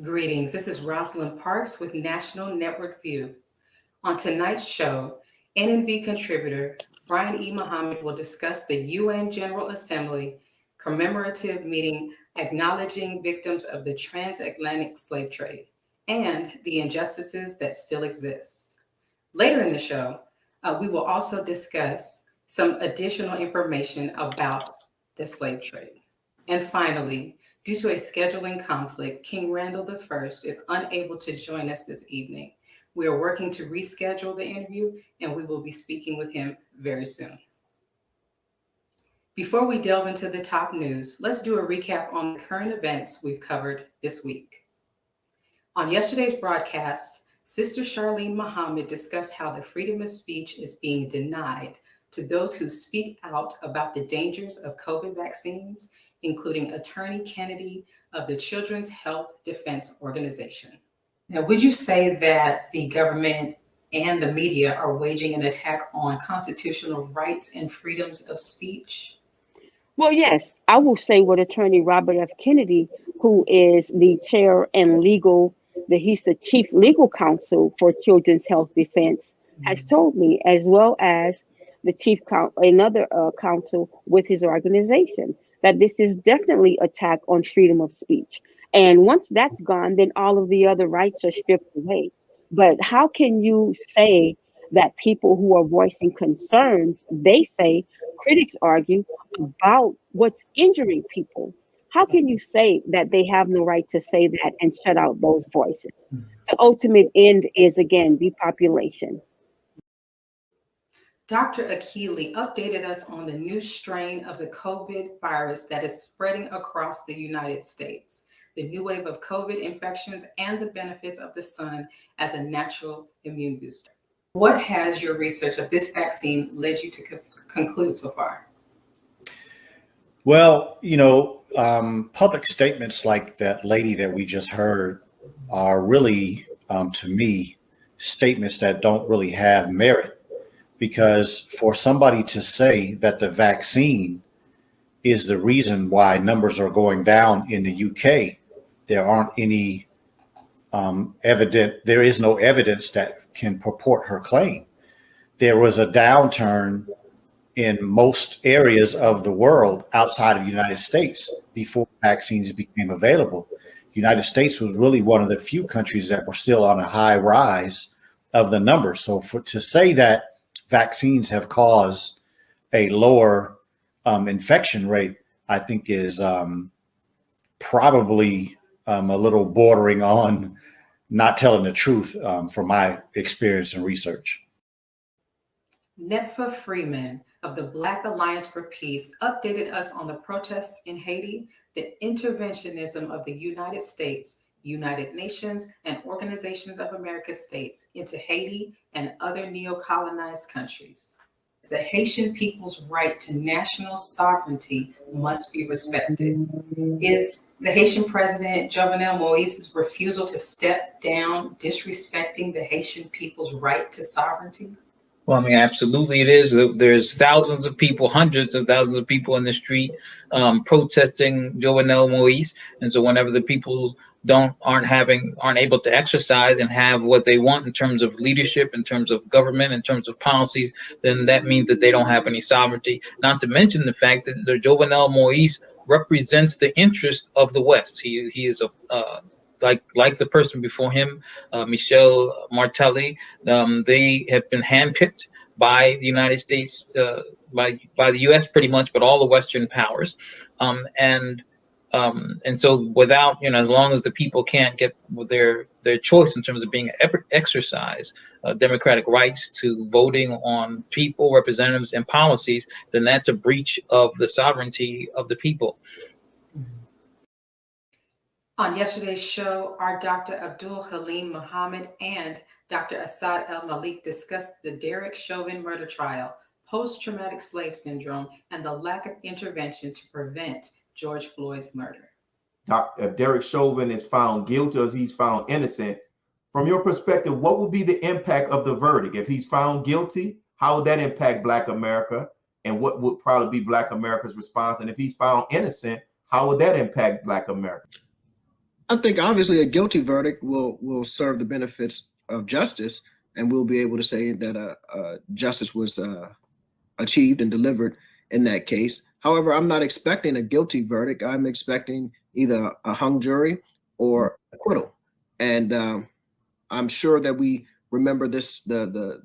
Greetings, this is Rosalind Parks with National Network View. On tonight's show, NNV contributor Brian E. Muhammad will discuss the UN General Assembly commemorative meeting acknowledging victims of the transatlantic slave trade and the injustices that still exist. Later in the show, we will also discuss some additional information about the slave trade. And finally, due to a scheduling conflict, King Randall I is unable to join us this evening. We are working to reschedule the interview, and we will be speaking with him very soon. Before we delve into the top news, let's do a recap on the current events we've covered this week. On yesterday's broadcast, Sister Charlene Muhammad discussed how the freedom of speech is being denied to those who speak out about the dangers of COVID vaccines, including Attorney Kennedy of the Children's Health Defense Organization. Now, would you say that the government and the media are waging an attack on constitutional rights and freedoms of speech? Well, yes, I will say what Attorney Robert F. Kennedy, who is the chair and he's the chief legal counsel for Children's Health Defense, has told me, as well as the another counsel with his organization, that this is definitely attack on freedom of speech. And once that's gone, then all of the other rights are stripped away. But how can you say that people who are voicing concerns, critics argue, about what's injuring people? How can you say that they have no right to say that and shut out those voices? The ultimate end is, again, depopulation. Dr. Akili updated us on the new strain of the COVID virus that is spreading across the United States, the new wave of COVID infections, and the benefits of the sun as a natural immune booster. What has your research of this vaccine led you to conclude so far? Well, public statements like that lady that we just heard are really, to me, statements that don't really have merit. Because for somebody to say that the vaccine is the reason why numbers are going down in the UK, there is no evidence that can purport her claim. There was a downturn in most areas of the world outside of the United States before vaccines became available. The United States was really one of the few countries that were still on a high rise of the numbers. So to say that vaccines have caused a lower infection rate, I think is probably a little bordering on not telling the truth from my experience and research. Netfa Freeman of the Black Alliance for Peace updated us on the protests in Haiti, the interventionism of the United States, United Nations, and Organizations of American States into Haiti and other neo-colonized countries. The Haitian people's right to national sovereignty must be respected. Is the Haitian president Jovenel Moise's refusal to step down disrespecting the Haitian people's right to sovereignty? Well, I mean, absolutely it is. There's thousands of people, hundreds of thousands of people in the street protesting Jovenel Moise. And so whenever the people aren't able to exercise and have what they want in terms of leadership, in terms of government, in terms of policies, then that means that they don't have any sovereignty. Not to mention the fact that the Jovenel Moise represents the interests of the West. He is like the person before him, Michel Martelly. They have been handpicked by the United States, by the U.S. pretty much, but all the Western powers. And so without, as long as the people can't get their choice in terms of being exercise democratic rights to voting on people, representatives, and policies, then that's a breach of the sovereignty of the people. On yesterday's show, our Dr. Abdul Halim Muhammad and Dr. Assad El-Malik discussed the Derek Chauvin murder trial, post-traumatic slave syndrome, and the lack of intervention to prevent George Floyd's murder. If Derek Chauvin is found guilty or he's found innocent, from your perspective, what would be the impact of the verdict? If he's found guilty, how would that impact Black America? And what would probably be Black America's response? And if he's found innocent, how would that impact Black America? I think obviously a guilty verdict will serve the benefits of justice, and we'll be able to say that justice was achieved and delivered in that case. However, I'm not expecting a guilty verdict. I'm expecting either a hung jury or acquittal, and I'm sure that we remember this the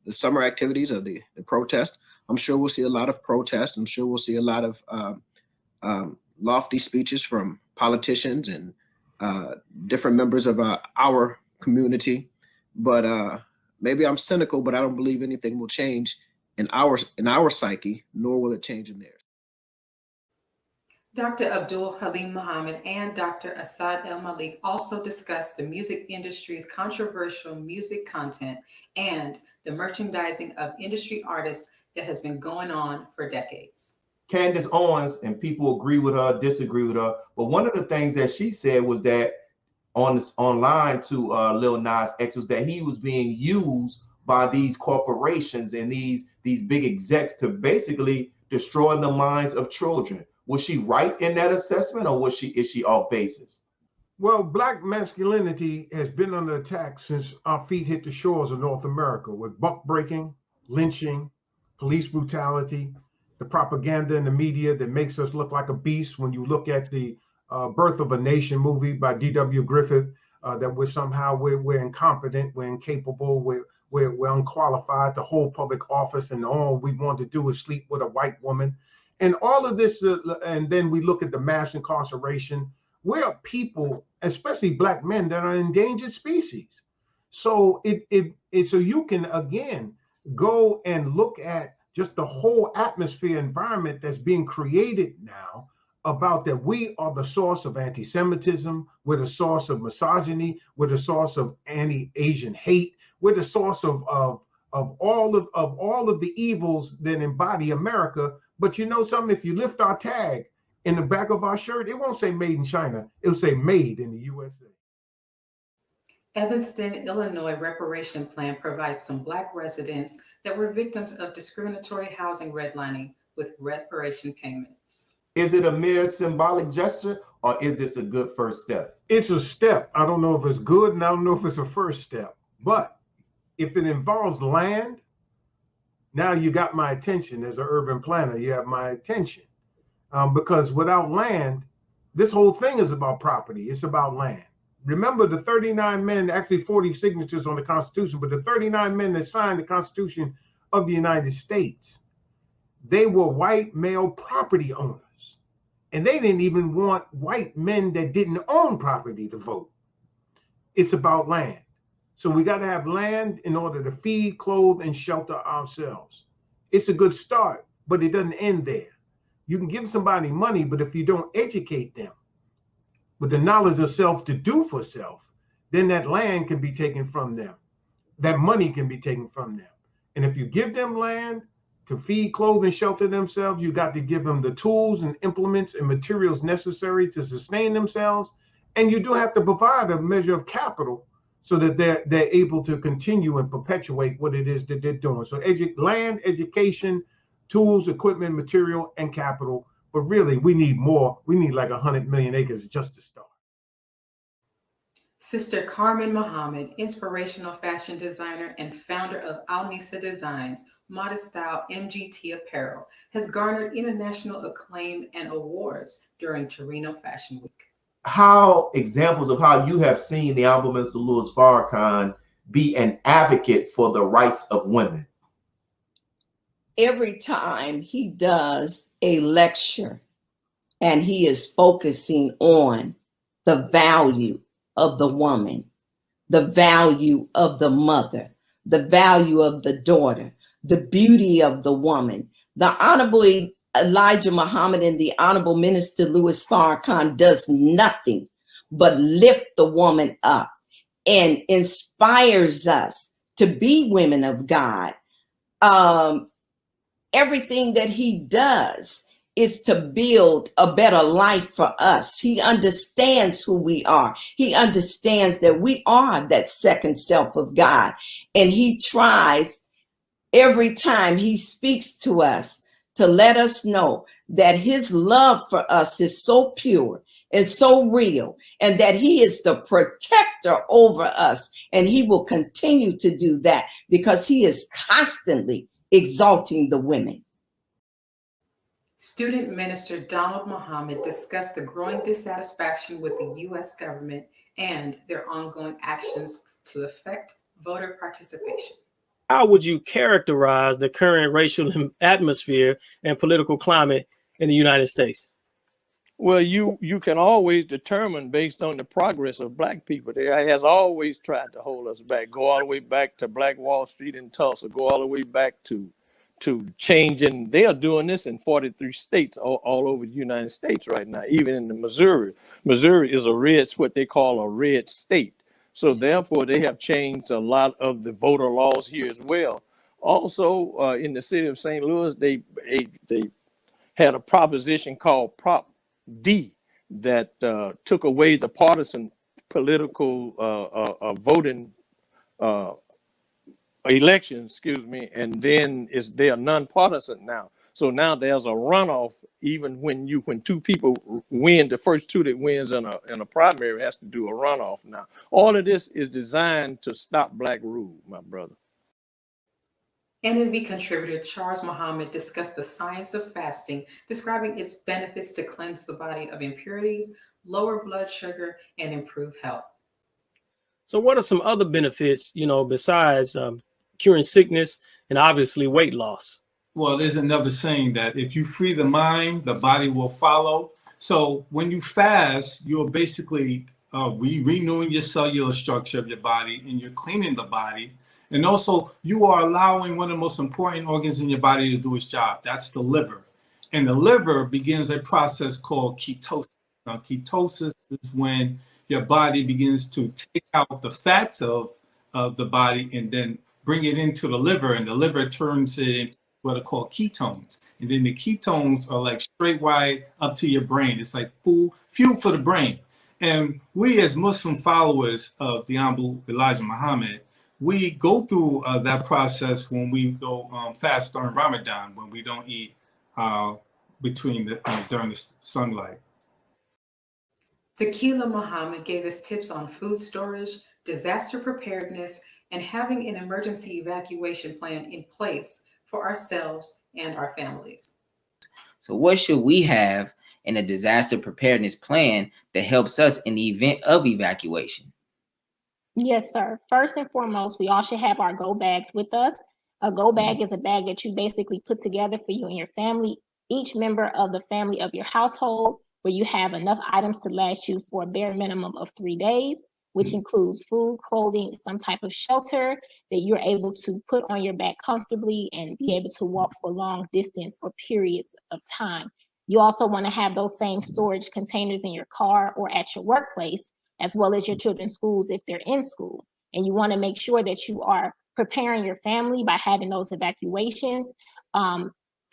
summer activities of the protest. I'm sure we'll see a lot of protest. I'm sure we'll see a lot of lofty speeches from politicians and different members of our community. But maybe I'm cynical, but I don't believe anything will change in our psyche, nor will it change in theirs. Dr. Abdul Halim Muhammad and Dr. Asad El Malik also discussed the music industry's controversial music content and the merchandising of industry artists that has been going on for decades. Candace Owens, and people agree with her, disagree with her, but one of the things that she said was that online to Lil Nas X was that he was being used by these corporations and these big execs to basically destroy the minds of children. Was she right in that assessment, or is she off basis? Well, Black masculinity has been under attack since our feet hit the shores of North America, with buck breaking, lynching, police brutality, the propaganda in the media that makes us look like a beast. When you look at the Birth of a Nation movie by D.W. Griffith, that we're incompetent, we're incapable, we're unqualified to hold public office, and all we want to do is sleep with a white woman. And all of this, and then we look at the mass incarceration. We're people, especially Black men, that are endangered species. So so you can again go and look at just the whole atmosphere environment that's being created now about that we are the source of anti-Semitism, we're the source of misogyny, we're the source of anti-Asian hate, we're the source of all of the evils that embody America. But you know something, if you lift our tag in the back of our shirt, it won't say made in China, it'll say made in the USA. Evanston, Illinois reparation plan provides some Black residents that were victims of discriminatory housing redlining with reparation payments. Is it a mere symbolic gesture, or is this a good first step? It's a step. I don't know if it's good, and I don't know if it's a first step. But if it involves land, now you got my attention as an urban planner. You have my attention. Because without land, this whole thing is about property. It's about land. Remember the 39 men, actually 40 signatures on the Constitution, but the 39 men that signed the Constitution of the United States, they were white male property owners. And they didn't even want white men that didn't own property to vote. It's about land. So we got to have land in order to feed, clothe, and shelter ourselves. It's a good start, but it doesn't end there. You can give somebody money, but if you don't educate them with the knowledge of self to do for self, then that land can be taken from them. That money can be taken from them. And if you give them land to feed, clothe, and shelter themselves, you got to give them the tools and implements and materials necessary to sustain themselves. And you do have to provide a measure of capital so that they're able to continue and perpetuate what it is that they're doing. So land, education, tools, equipment, material, and capital. But really, we need more. We need like 100 million acres just to start. Sister Carmen Muhammad, inspirational fashion designer and founder of Al-Nisa Designs, modest style MGT apparel, has garnered international acclaim and awards during Torino Fashion Week. How examples of how you have seen the Honorable Minister Louis Farrakhan be an advocate for the rights of women? Every time he does a lecture and he is focusing on the value of the woman, the value of the mother, the value of the daughter, the beauty of the woman, the Honorable Elijah Muhammad and the Honorable Minister Louis Farrakhan does nothing but lift the woman up and inspires us to be women of God. Everything that he does is to build a better life for us. He understands who we are. He understands that we are that second self of God. And he tries every time he speaks to us to let us know that his love for us is so pure is so real, and that he is the protector over us, and he will continue to do that because he is constantly exalting the women. Student Minister Donald Muhammad discussed the growing dissatisfaction with the U.S. government and their ongoing actions to affect voter participation. How would you characterize the current racial atmosphere and political climate in the United States? Well, you can always determine based on the progress of Black people. They has always tried to hold us back. Go all the way back to Black Wall Street in Tulsa. Go all the way back to changing. They are doing this in 43 states all over the United States right now, even in the Missouri. Missouri is what they call a red state. So therefore, they have changed a lot of the voter laws here as well. Also, in the city of St. Louis, they had a proposition called Prop D that took away the partisan political voting elections, and then they are nonpartisan now. So now there's a runoff. Even when two people win, the first two that wins in a primary has to do a runoff now. All of this is designed to stop Black rule, my brother. NNV contributor Charles Muhammad discussed the science of fasting, describing its benefits to cleanse the body of impurities, lower blood sugar, and improve health. So what are some other benefits, besides curing sickness and obviously weight loss? Well, there's another saying that if you free the mind, the body will follow. So when you fast, you're basically renewing your cellular structure of your body, and you're cleaning the body. And also, you are allowing one of the most important organs in your body to do its job. That's the liver. And the liver begins a process called ketosis. Now, ketosis is when your body begins to take out the fats of the body and then bring it into the liver, and the liver turns it into what are called ketones. And then the ketones are like straight right up to your brain. It's like fuel for the brain. And we as Muslim followers of the Honorable Elijah Muhammad, we go through that process when we go fast during Ramadan, when we don't eat during the sunlight. Tequila Muhammad gave us tips on food storage, disaster preparedness, and having an emergency evacuation plan in place for ourselves and our families. So what should we have in a disaster preparedness plan that helps us in the event of evacuation? Yes, sir. First and foremost, we all should have our go bags with us. A go bag is a bag that you basically put together for you and your family, each member of the family of your household, where you have enough items to last you for a bare minimum of 3 days, which includes food, clothing, some type of shelter that you're able to put on your back comfortably and be able to walk for long distance or periods of time. You also want to have those same storage containers in your car or at your workplace, as well as your children's schools if they're in school. And you want to make sure that you are preparing your family by having those evacuations,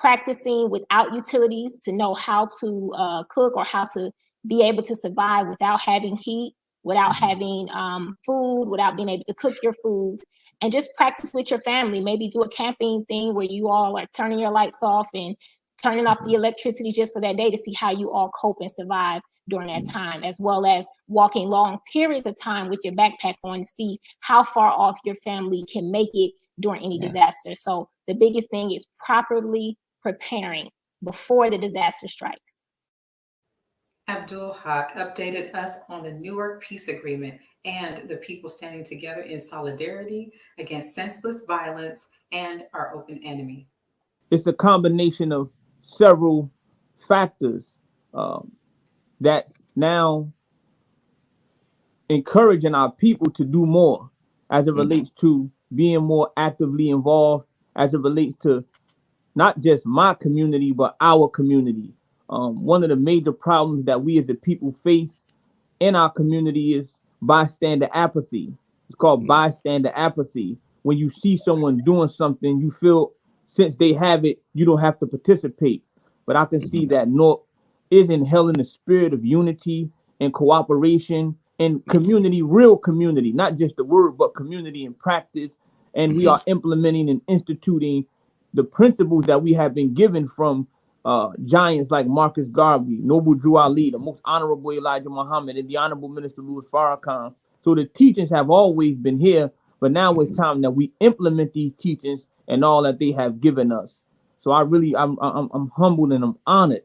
practicing without utilities to know how to cook or how to be able to survive without having heat, without having food, without being able to cook your food, and just practice with your family. Maybe do a camping thing where you all are turning your lights off and turning off the electricity just for that day to see how you all cope and survive during that time, as well as walking long periods of time with your backpack on to see how far off your family can make it during any disaster. So the biggest thing is properly preparing before the disaster strikes. Abdul Haq updated us on the Newark Peace Agreement and the people standing together in solidarity against senseless violence and our open enemy. It's a combination of several factors that's now encouraging our people to do more as it relates to being more actively involved, as it relates to not just my community, but our community. One of the major problems that we as a people face in our community is bystander apathy. It's called bystander apathy. When you see someone doing something, you feel since they have it, you don't have to participate. But I can see that North is inhaling the spirit of unity and cooperation and community, real community, not just the word, but community in practice. And we are implementing and instituting the principles that we have been given from giants like Marcus Garvey, Noble Drew Ali, the most honorable Elijah Muhammad, and the honorable Minister Louis Farrakhan. So the teachings have always been here, but now it's time that we implement these teachings and all that they have given us. So I'm humbled and I'm honored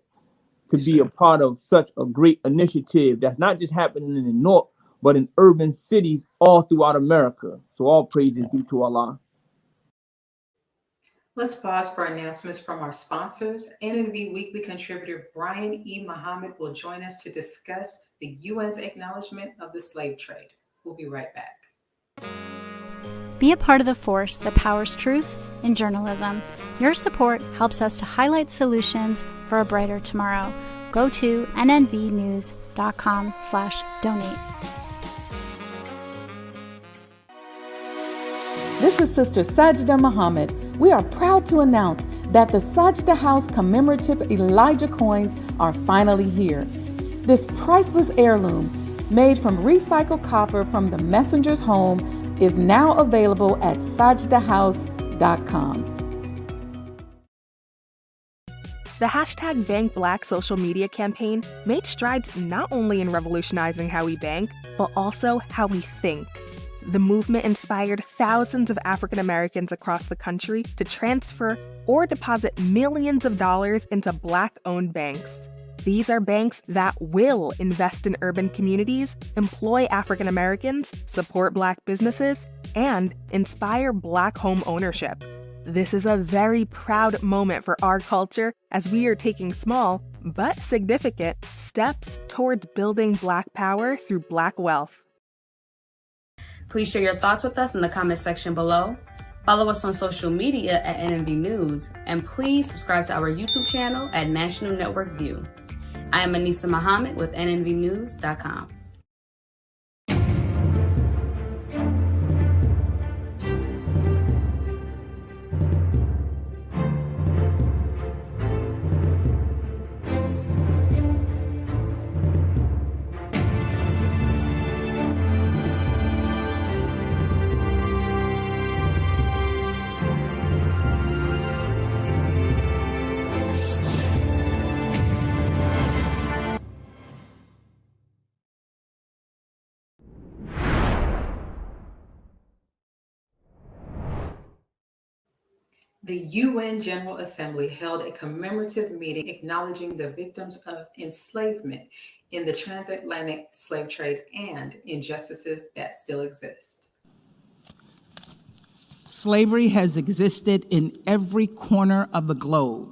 to be a part of such a great initiative that's not just happening in the North, but in urban cities all throughout America. So all praises be to Allah. Let's pause for announcements from our sponsors. NNV Weekly contributor Brian E. Muhammad will join us to discuss the UN's acknowledgement of the slave trade. We'll be right back. Be a part of the force that powers truth in journalism. Your support helps us to highlight solutions for a brighter tomorrow. Go to nnvnews.com/donate. This is Sister Sajida Muhammad. We are proud to announce that the Sajida House commemorative Elijah coins are finally here. This priceless heirloom, made from recycled copper from the messenger's home, is now available at sajidahouse.com. The hashtag #BankBlack social media campaign made strides not only in revolutionizing how we bank, but also how we think. The movement inspired thousands of African Americans across the country to transfer or deposit millions of dollars into Black-owned banks. These are banks that will invest in urban communities, employ African Americans, support Black businesses, and inspire Black home ownership. This is a very proud moment for our culture as we are taking small, but significant, steps towards building Black power through Black wealth. Please share your thoughts with us in the comment section below. Follow us on social media at NNV News, and please subscribe to our YouTube channel at National Network View. I am Anissa Muhammad with nnvnews.com. The UN General Assembly held a commemorative meeting acknowledging the victims of enslavement in the transatlantic slave trade and injustices that still exist. Slavery has existed in every corner of the globe.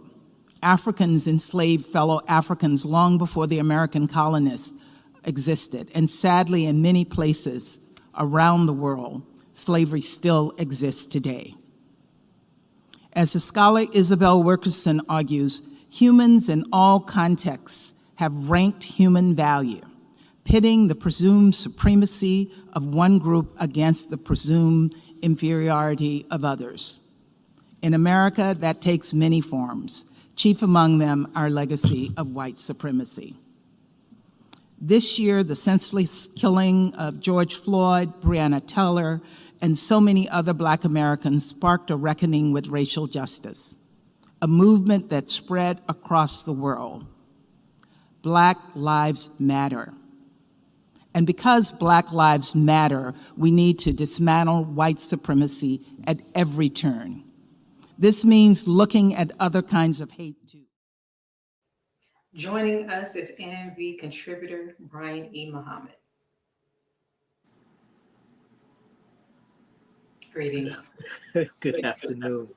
Africans enslaved fellow Africans long before the American colonists existed, and sadly, in many places around the world, slavery still exists today. As the scholar Isabel Wilkerson argues, humans in all contexts have ranked human value, pitting the presumed supremacy of one group against the presumed inferiority of others. In America, that takes many forms, chief among them our legacy of white supremacy. This year, the senseless killing of George Floyd, Breonna Taylor, and so many other Black Americans sparked a reckoning with racial justice, a movement that spread across the world. Black lives matter. And because Black lives matter, we need to dismantle white supremacy at every turn. This means looking at other kinds of hate too. Joining us is NNV contributor Brian E. Muhammad. Greetings. Good afternoon.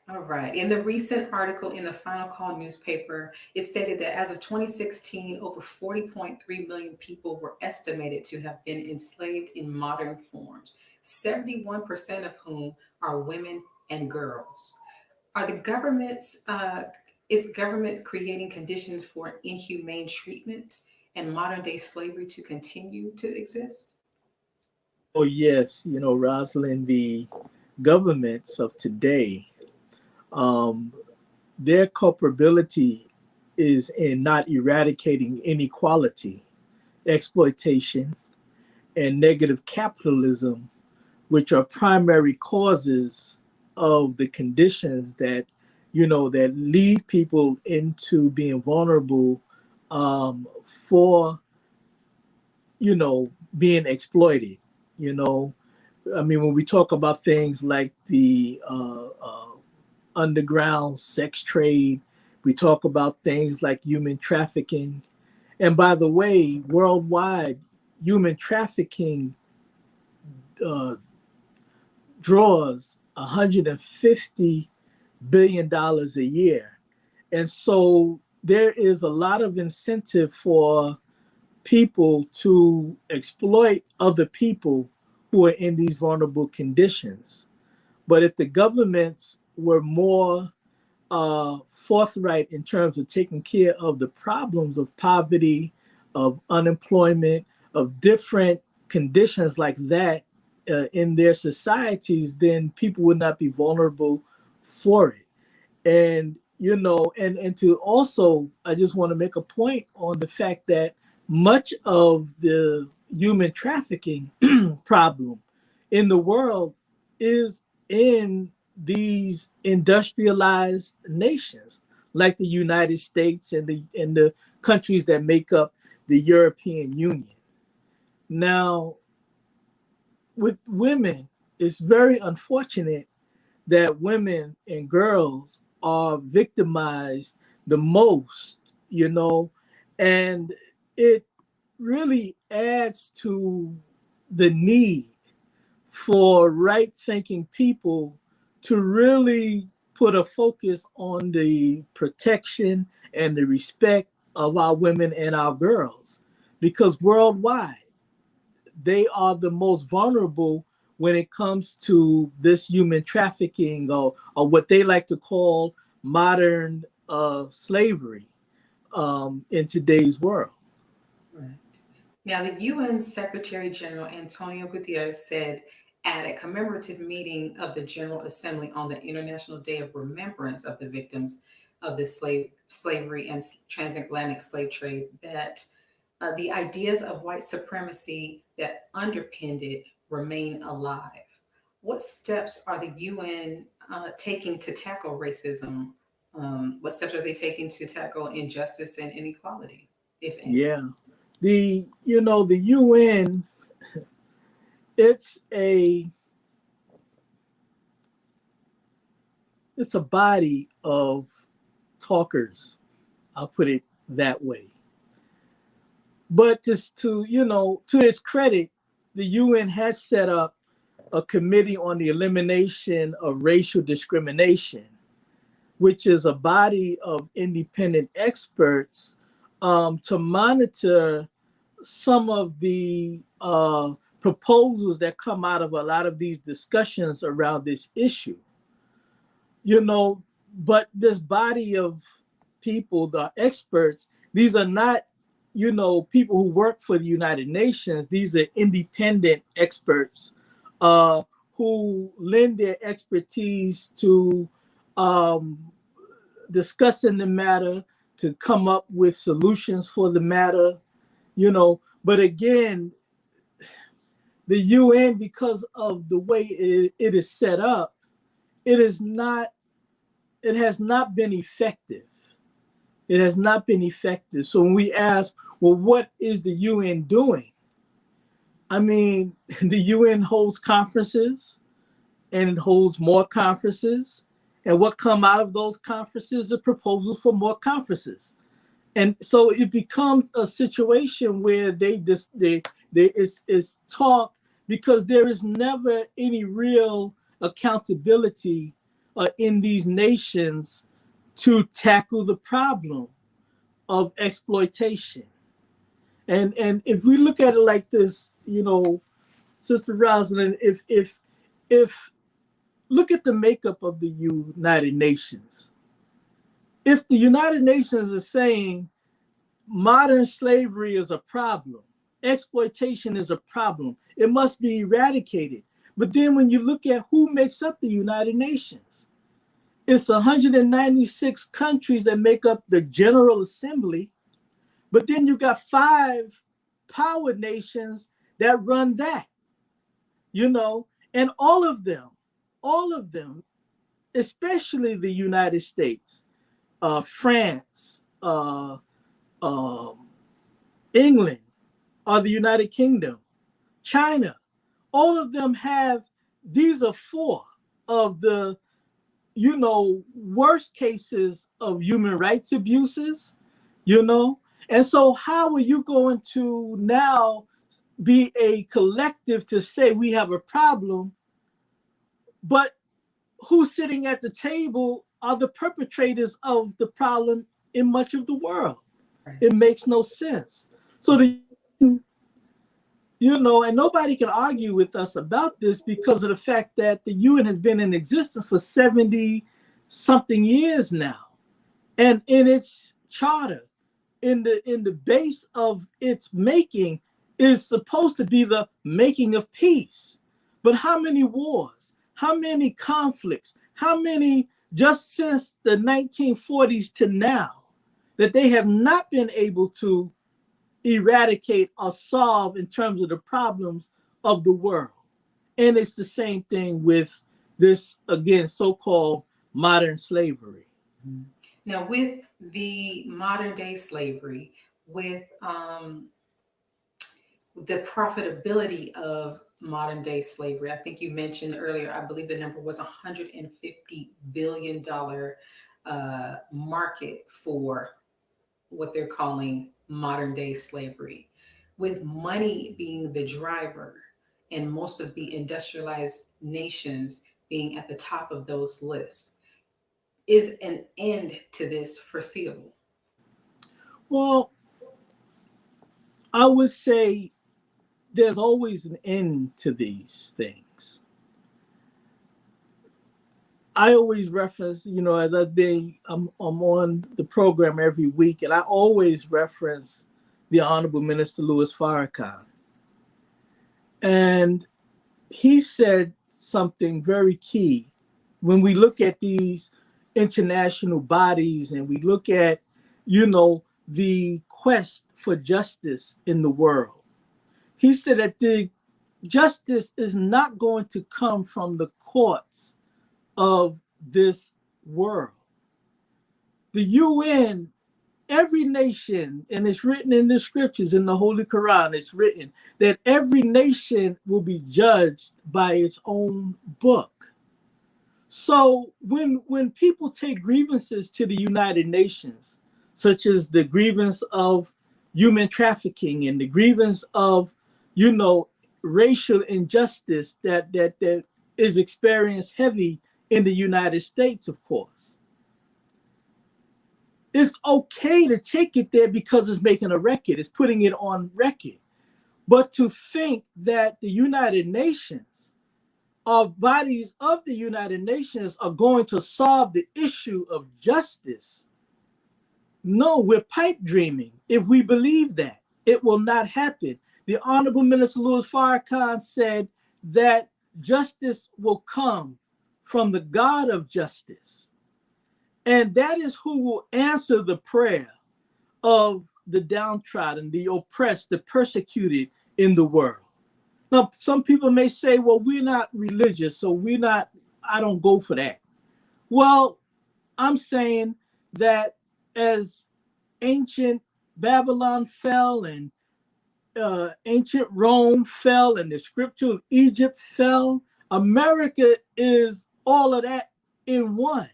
All right. In the recent article in the Final Call newspaper, it stated that as of 2016, over 40.3 million people were estimated to have been enslaved in modern forms, 71% of whom are women and girls. Are the governments, is the government creating conditions for inhumane treatment and modern day slavery to continue to exist? Oh, yes. You know, Rosalind, the governments of today, their culpability is in not eradicating inequality, exploitation, and negative capitalism, which are primary causes of the conditions that that lead people into being vulnerable for, being exploited. I mean, when we talk about things like the underground sex trade, we talk about things like human trafficking. And by the way, worldwide, human trafficking draws $150 billion a year. And so there is a lot of incentive for people to exploit other people who are in these vulnerable conditions. But if the governments were more forthright in terms of taking care of the problems of poverty, of unemployment, of different conditions like that in their societies, then people would not be vulnerable for it. And, and to also, I just want to make a point on the fact that much of the human trafficking problem in the world is in these industrialized nations like the United States and the countries that make up the European Union. Now, with women, it's very unfortunate that women and girls are victimized the most, and it really adds to the need for right-thinking people to really put a focus on the protection and the respect of our women and our girls, because worldwide, they are the most vulnerable when it comes to this human trafficking or what they like to call modern slavery in today's world. Right. Now, the UN Secretary General Antonio Guterres said at a commemorative meeting of the General Assembly on the International Day of Remembrance of the Victims of the Slavery and Transatlantic Slave Trade that the ideas of white supremacy that underpinned it remain alive. What steps are the UN taking to tackle racism? What steps are they taking to tackle injustice and inequality, if any? Yeah, the UN, it's a body of talkers. I'll put it that way. But just to its credit, the UN has set up a committee on the elimination of racial discrimination, which is a body of independent experts to monitor some of the proposals that come out of a lot of these discussions around this issue. But this body of people, the experts, these are not people who work for the United Nations. These are independent experts who lend their expertise to discussing the matter, to come up with solutions for the matter, But again, the UN, because of the way it is set up, it has not been effective. It has not been effective. So when we ask, well, what is the UN doing? I mean, the UN holds conferences and it holds more conferences. And what come out of those conferences are proposals for more conferences. And so it becomes a situation where it's talk, because there is never any real accountability in these nations to tackle the problem of exploitation. And if we look at it like this, Sister Rosalind, if look at the makeup of the United Nations. If the United Nations is saying modern slavery is a problem, exploitation is a problem, it must be eradicated. But then when you look at who makes up the United Nations, it's 196 countries that make up the General Assembly. But then you got 5 power nations that run that, and all of them especially the United States, France, England, or the United Kingdom, China, all of them have, these are 4 of the, worst cases of human rights abuses, And so how are you going to now be a collective to say we have a problem, but who's sitting at the table are the perpetrators of the problem in much of the world? Right. It makes no sense. So and nobody can argue with us about this because of the fact that the UN has been in existence for 70 something years now. And in its charter, in the base of its making, is supposed to be the making of peace. But how many wars, how many conflicts, how many just since the 1940s to now that they have not been able to eradicate or solve in terms of the problems of the world? And it's the same thing with this, again, so-called modern slavery. Now, with the modern day slavery, with the profitability of modern day slavery, I think you mentioned earlier, I believe the number was $150 billion market for what they're calling modern day slavery, with money being the driver and most of the industrialized nations being at the top of those lists. Is an end to this foreseeable? Well, I would say there's always an end to these things. I always reference, as I'm on the program every week, and I always reference the Honorable Minister Louis Farrakhan. And he said something very key. When we look at these international bodies and we look at, the quest for justice in the world, he said that the justice is not going to come from the courts of this world. The UN, every nation, and it's written in the scriptures, in the Holy Quran, it's written that every nation will be judged by its own book. So when people take grievances to the United Nations, such as the grievance of human trafficking and the grievance of, racial injustice that is experienced heavy in the United States, of course, it's okay to take it there because it's making a record, it's putting it on record. But to think that the United Nations, or bodies of the United Nations, are going to solve the issue of justice, no, we're pipe dreaming if we believe that. It will not happen. The Honorable Minister Louis Farrakhan said that justice will come from the God of justice. And that is who will answer the prayer of the downtrodden, the oppressed, the persecuted in the world. Now, some people may say, well, we're not religious, so I don't go for that. Well, I'm saying that as ancient Babylon fell and ancient Rome fell and the scripture of Egypt fell, America is all of that in one.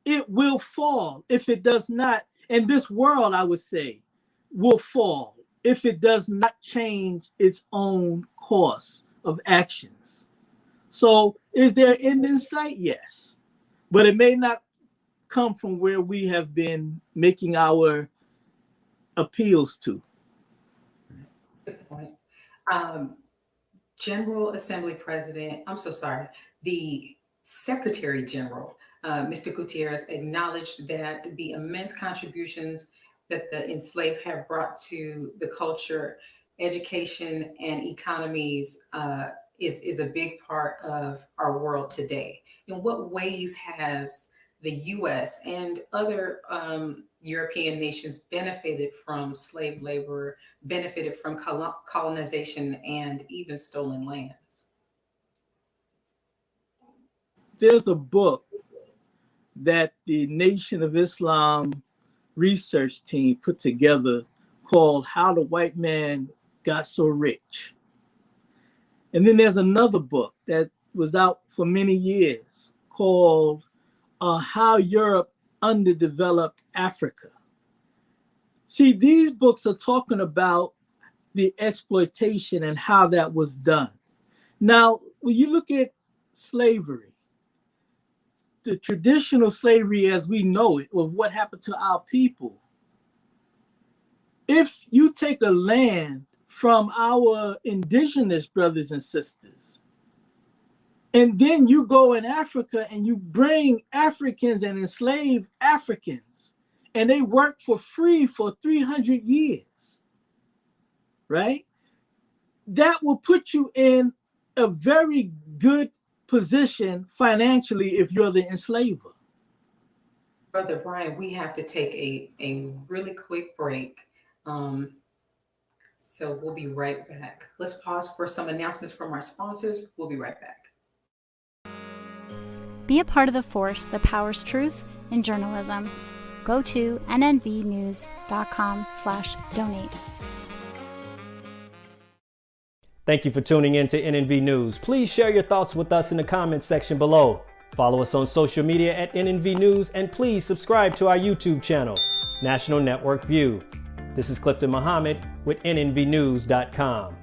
It will fall if it does not, and this world, I would say, will fall if it does not change its own course of actions. So is there an end in sight? Yes, but it may not come from where we have been making our appeals to. Good point. General Assembly President, the Secretary General, Mr. Gutierrez, acknowledged that the immense contributions that the enslaved have brought to the culture, education, and economies is a big part of our world today. In what ways has the U.S. and other European nations benefited from slave labor, benefited from colonization, and even stolen lands? There's a book that the Nation of Islam research team put together called How the White Man Got So Rich. And then there's another book that was out for many years called How Europe Underdeveloped Africa. See, these books are talking about the exploitation and how that was done. Now, when you look at slavery, the traditional slavery as we know it, of what happened to our people, if you take a land from our indigenous brothers and sisters, and then you go in Africa and you bring Africans and enslave Africans, and they work for free for 300 years, right? That will put you in a very good position financially if you're the enslaver. Brother Brian, we have to take a really quick break. So we'll be right back. Let's pause for some announcements from our sponsors. We'll be right back. Be a part of the force that powers truth in journalism. Go to nnvnews.com/donate. Thank you for tuning in to NNV News. Please share your thoughts with us in the comments section below. Follow us on social media at NNV News, and please subscribe to our YouTube channel, National Network View. This is Clifton Muhammad with nnvnews.com.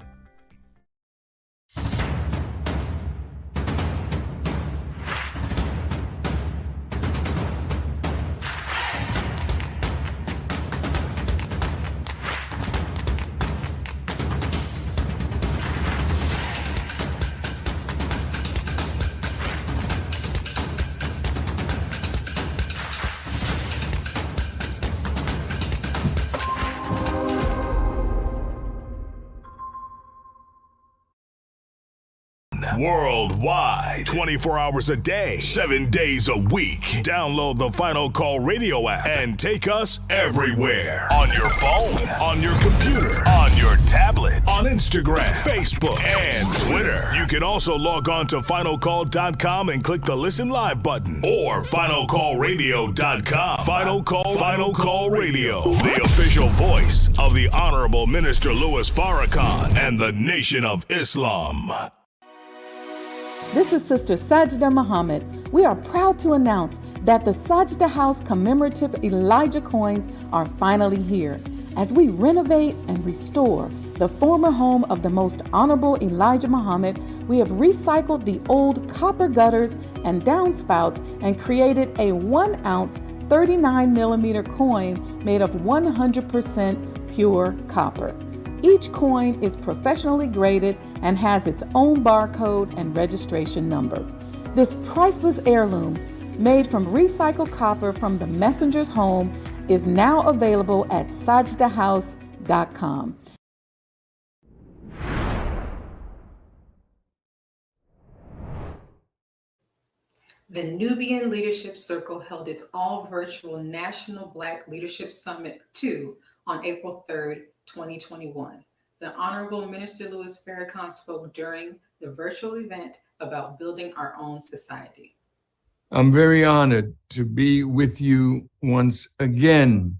Worldwide, 24 hours a day, 7 days a week. Download the Final Call Radio app and take us everywhere. On your phone, on your computer, on your tablet, on Instagram, Facebook, and Twitter. You can also log on to finalcall.com and click the Listen Live button or finalcallradio.com. Final Call Radio, the official voice of the Honorable Minister Louis Farrakhan and the Nation of Islam. This is Sister Sajda Muhammad. We are proud to announce that the Sajda House commemorative Elijah coins are finally here. As we renovate and restore the former home of the Most Honorable Elijah Muhammad, we have recycled the old copper gutters and downspouts and created a 1-ounce 39mm coin made of 100% pure copper. Each coin is professionally graded and has its own barcode and registration number. This priceless heirloom, made from recycled copper from the messenger's home, is now available at sajdahouse.com. The Nubian Leadership Circle held its all-virtual National Black Leadership Summit 2 on April 3rd, 2021. The Honorable Minister Louis Farrakhan spoke during the virtual event about building our own society. I'm very honored to be with you once again,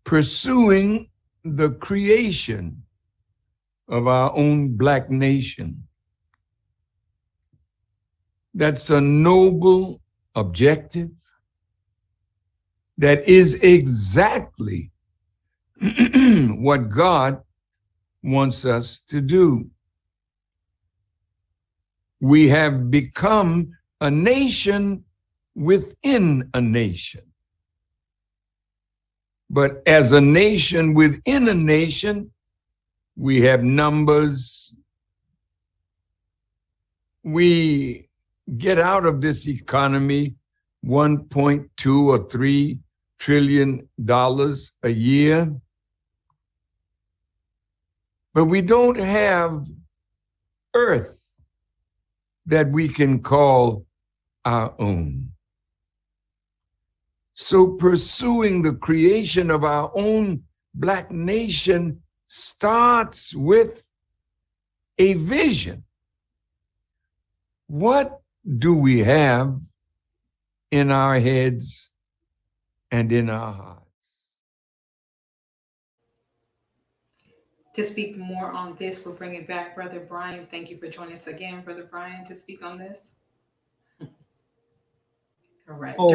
pursuing the creation of our own Black nation. That's a noble objective. That is exactly what God wants us to do. We have become a nation within a nation. But as a nation within a nation, we have numbers. We get out of this economy $1.2 or $3 trillion a year. But we don't have earth that we can call our own. So pursuing the creation of our own Black nation starts with a vision. What do we have in our heads and in our hearts? To speak more on this, we're bringing back Brother Brian. Thank you for joining us again, Brother Brian, to speak on this. All right. Oh,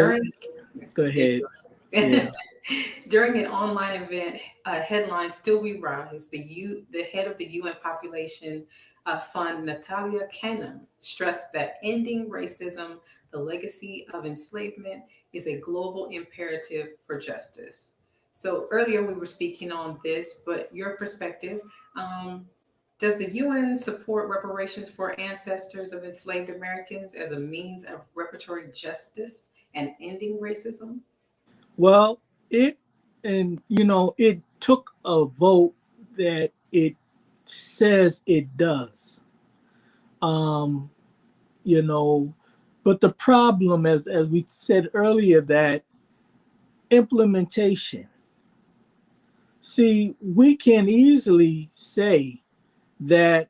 go ahead. Yeah. During an online event, headline "Still We Rise," the head of the UN Population Fund, Natalia Kanem, stressed that ending racism, the legacy of enslavement, is a global imperative for justice. So earlier we were speaking on this, but your perspective, does the UN support reparations for ancestors of enslaved Americans as a means of reparatory justice and ending racism? Well, it took a vote that it says it does. But the problem, as we said earlier, that implementation. See, we can easily say that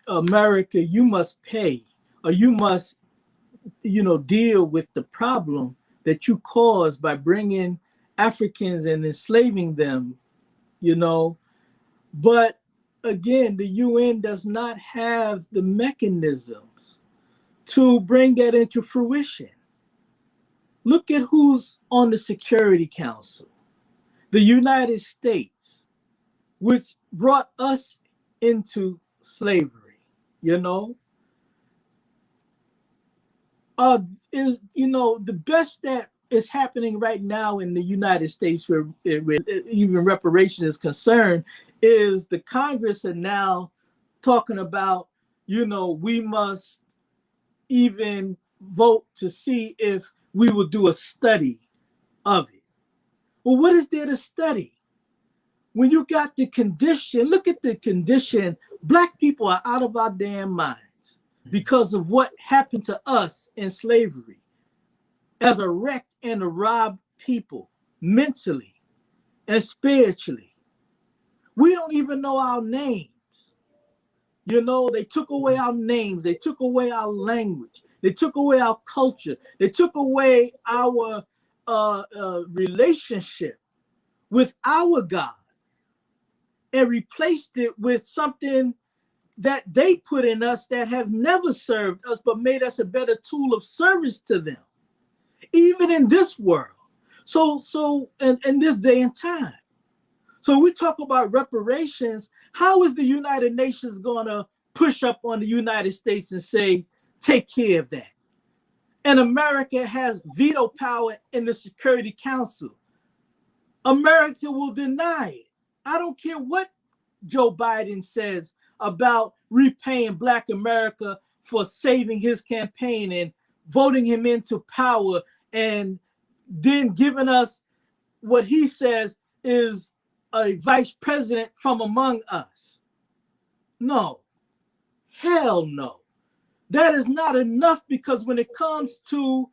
America, you must pay, or you must, deal with the problem that you caused by bringing Africans and enslaving them, But again, the UN does not have the mechanisms to bring that into fruition. Look at who's on the Security Council. The United States, which brought us into slavery, the best that is happening right now in the United States where even reparation is concerned is the Congress are now talking about, we must even vote to see if we will do a study of it. Well, what is there to study? When you got the condition, look at the condition. Black people are out of our damn minds because of what happened to us in slavery as a wrecked and a robbed people mentally and spiritually. We don't even know our names. They took away our names. They took away our language. They took away our culture. They took away our relationship with our God and replaced it with something that they put in us that have never served us but made us a better tool of service to them, even in this world. So in this day and time. So we talk about reparations. How is the United Nations going to push up on the United States and say, take care of that? And America has veto power in the Security Council. America will deny it. I don't care what Joe Biden says about repaying Black America for saving his campaign and voting him into power and then giving us what he says is a vice president from among us. No, hell no. That is not enough, because when it comes to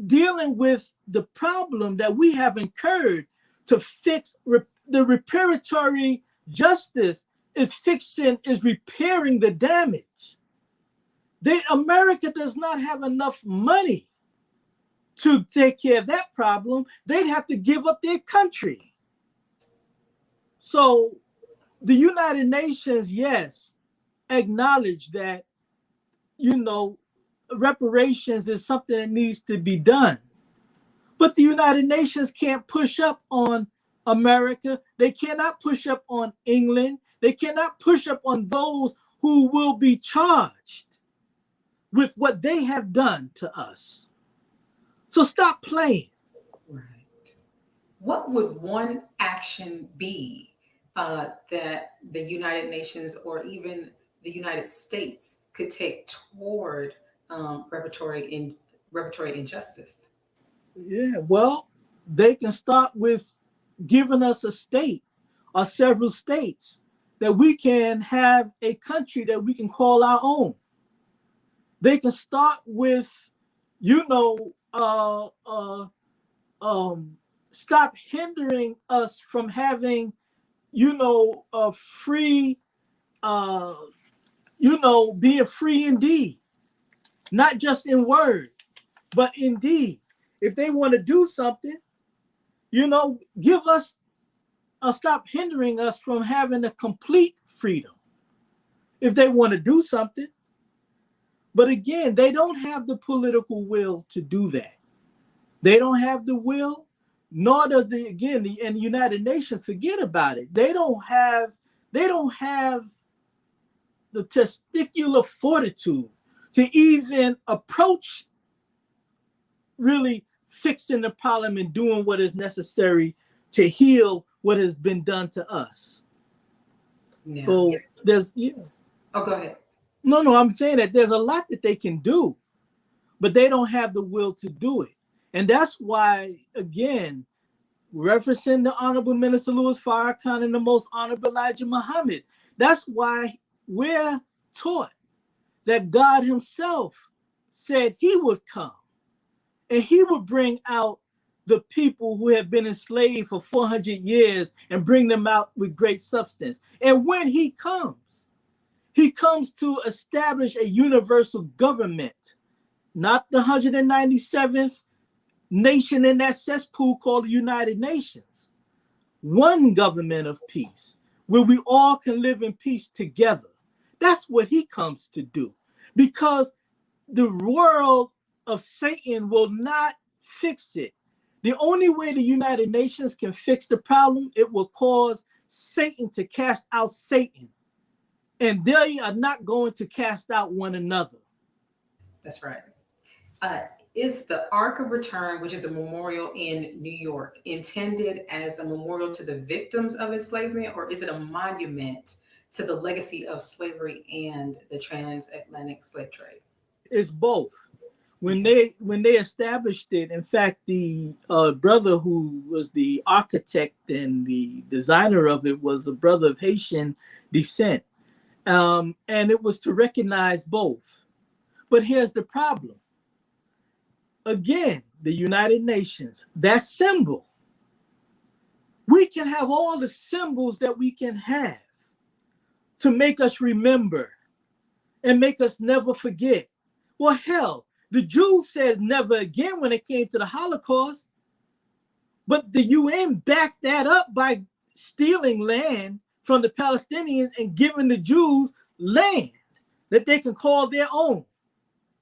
dealing with the problem that we have incurred to fix the reparatory justice is repairing the damage. America does not have enough money to take care of that problem. They'd have to give up their country. So the United Nations, yes, acknowledge that, reparations is something that needs to be done. But the United Nations can't push up on America. They cannot push up on England. They cannot push up on those who will be charged with what they have done to us. So stop playing. Right. What would one action be that the United Nations or even the United States could take toward reparatory injustice? Yeah, well, they can start with giving us a state or several states that we can have a country that we can call our own. They can start with, stop hindering us from having, a free, being free indeed. not just in word, but in deed. If they want to do something, give us stop hindering us from having a complete freedom if they want to do something. But again, they don't have the political will to do that. They don't have the will, nor does the United Nations, forget about it. They don't have the testicular fortitude to even approach really fixing the problem and doing what is necessary to heal what has been done to us. Yeah. So there's Oh, go ahead. No, I'm saying that there's a lot that they can do, but they don't have the will to do it. And that's why, again, referencing the Honorable Minister Louis Farrakhan and the Most Honorable Elijah Muhammad, that's why we're taught that God himself said he would come and he would bring out the people who have been enslaved for 400 years and bring them out with great substance. And when he comes to establish a universal government, not the 197th nation in that cesspool called the United Nations. One government of peace, where we all can live in peace together. That's what he comes to do. Because the world of Satan will not fix it. The only way the United Nations can fix the problem, it will cause Satan to cast out Satan. And they are not going to cast out one another. That's right. Is the Ark of Return, which is a memorial in New York, intended as a memorial to the victims of enslavement, or is it a monument to the legacy of slavery and the transatlantic slave trade? It's both. When they established it, in fact, the brother who was the architect and the designer of it was a brother of Haitian descent. And it was to recognize both. But here's the problem. Again, the United Nations, that symbol, we can have all the symbols that we can have to make us remember and make us never forget. Well, hell, the Jews said never again when it came to the Holocaust, but the UN backed that up by stealing land from the Palestinians and giving the Jews land that they can call their own.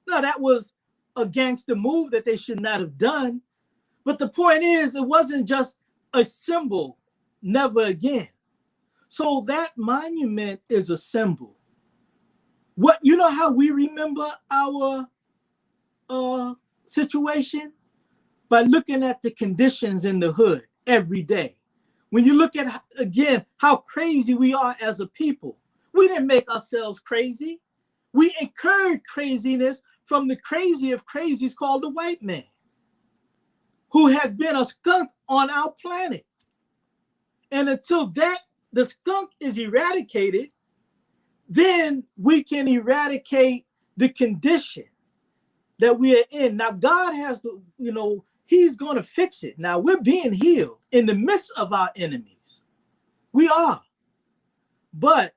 Now, that was a gangster move that they should not have done. But the point is, it wasn't just a symbol, never again. So that monument is a symbol. How we remember our situation? By looking at the conditions in the hood every day. When you look at, again, how crazy we are as a people, we didn't make ourselves crazy. We incurred craziness from the crazy of crazies called the white man, who has been a skunk on our planet. And until the skunk is eradicated, then we can eradicate the condition that we are in. Now, God has he's going to fix it. Now, we're being healed in the midst of our enemies. We are. But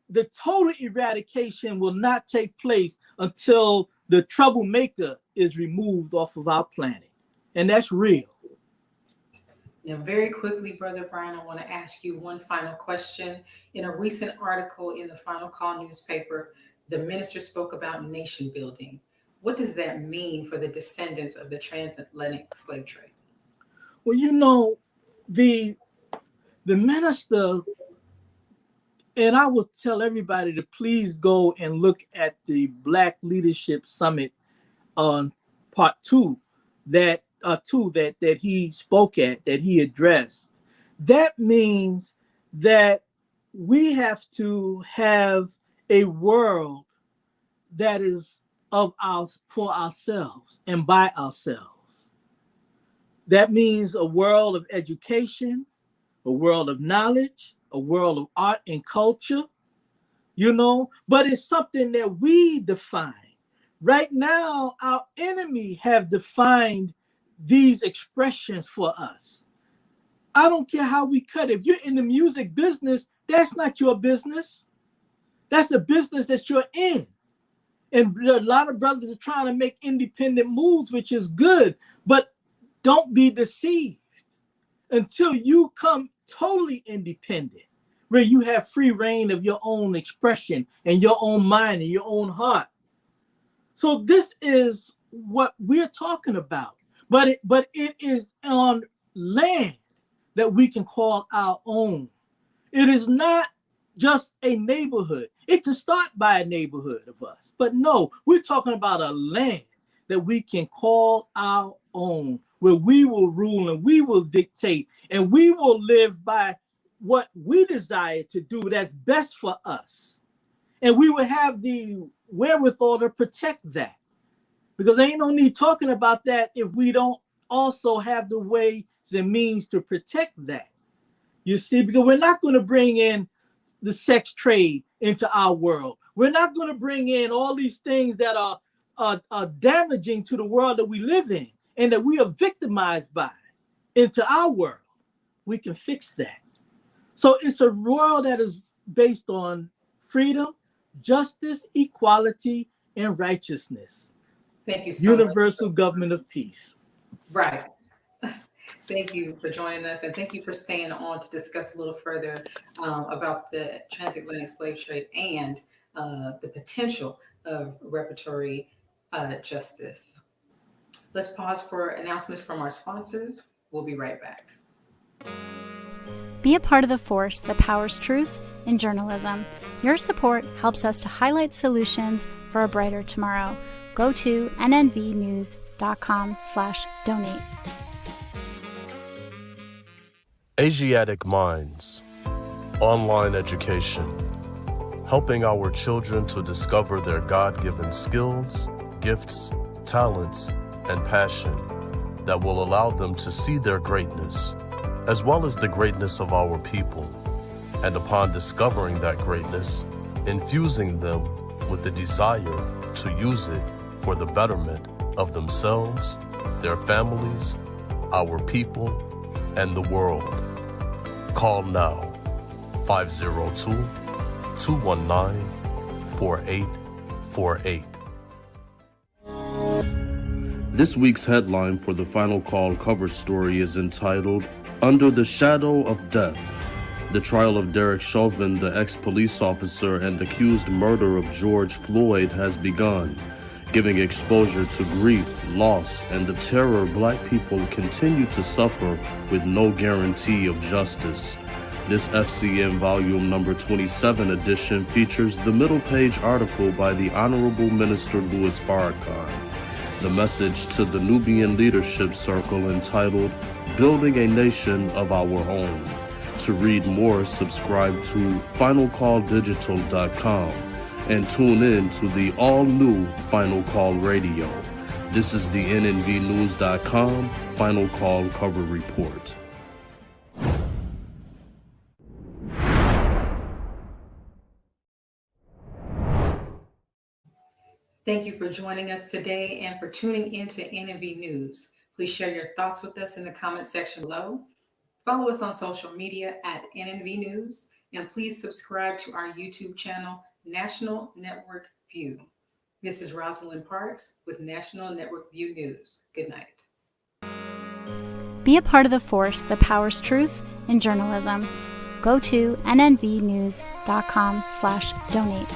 the total eradication will not take place until the troublemaker is removed off of our planet. And that's real. Now, very quickly, Brother Brian, I want to ask you one final question. In a recent article in the Final Call newspaper, the minister spoke about nation building. What does that mean for the descendants of the transatlantic slave trade? Well, the minister, and I will tell everybody to please go and look at the Black Leadership Summit on part 2 that he spoke at, that he addressed. That means that we have to have a world that is for ourselves and by ourselves. That means a world of education, a world of knowledge, a world of art and culture, but it's something that we define. Right now, our enemy have defined these expressions for us. I don't care how we cut it. If you're in the music business, that's not your business. That's the business that you're in. And a lot of brothers are trying to make independent moves, which is good, but don't be deceived until you come totally independent, where you have free reign of your own expression and your own mind and your own heart. So this is what we're talking about, but it is on land that we can call our own. It is not just a neighborhood. It can start by a neighborhood of us, but no, we're talking about a land that we can call our own, where we will rule and we will dictate and we will live by what we desire to do that's best for us. And we will have the wherewithal to protect that, because there ain't no need talking about that if we don't also have the ways and means to protect that. You see, because we're not going to bring in the sex trade into our world. We're not going to bring in all these things that are damaging to the world that we live in and that we are victimized by into our world. We can fix that. So it's a world that is based on freedom, justice, equality, and righteousness. Thank you so Universal much. Government of peace. Right. Thank you for joining us, and thank you for staying on to discuss a little further about the transatlantic slave trade and the potential of reparatory justice. Let's pause for announcements from our sponsors. We'll be right back. Be a part of the force that powers truth in journalism. Your support helps us to highlight solutions for a brighter tomorrow. Go to nnvnews.com/donate. Asiatic Minds, online education, helping our children to discover their God-given skills, gifts, talents, and passion that will allow them to see their greatness, as well as the greatness of our people, and upon discovering that greatness, infusing them with the desire to use it for the betterment of themselves, their families, our people, and the world. Call now, 502-219-4848. This week's headline for the Final Call cover story is entitled, Under the Shadow of Death. The trial of Derek Chauvin, the ex-police officer and accused murder of George Floyd, has begun, giving exposure to grief, loss, and the terror Black people continue to suffer with no guarantee of justice. This FCM Volume Number 27 edition features the middle page article by the Honorable Minister Louis Farrakhan, the message to the Nubian Leadership Circle entitled, Building a Nation of Our Own. To read more, subscribe to finalcalldigital.com. and tune in to the all-new Final Call Radio. This is the nnvnews.com Final Call cover report. Thank you for joining us today and for tuning into NNV News. Please share your thoughts with us in the comment section below. Follow us on social media at NNV News, and please subscribe to our YouTube channel, National Network View. This is Rosalind Parks with National Network View News. Good night. Be a part of the force that powers truth in journalism. Go to nnvnews.com/donate.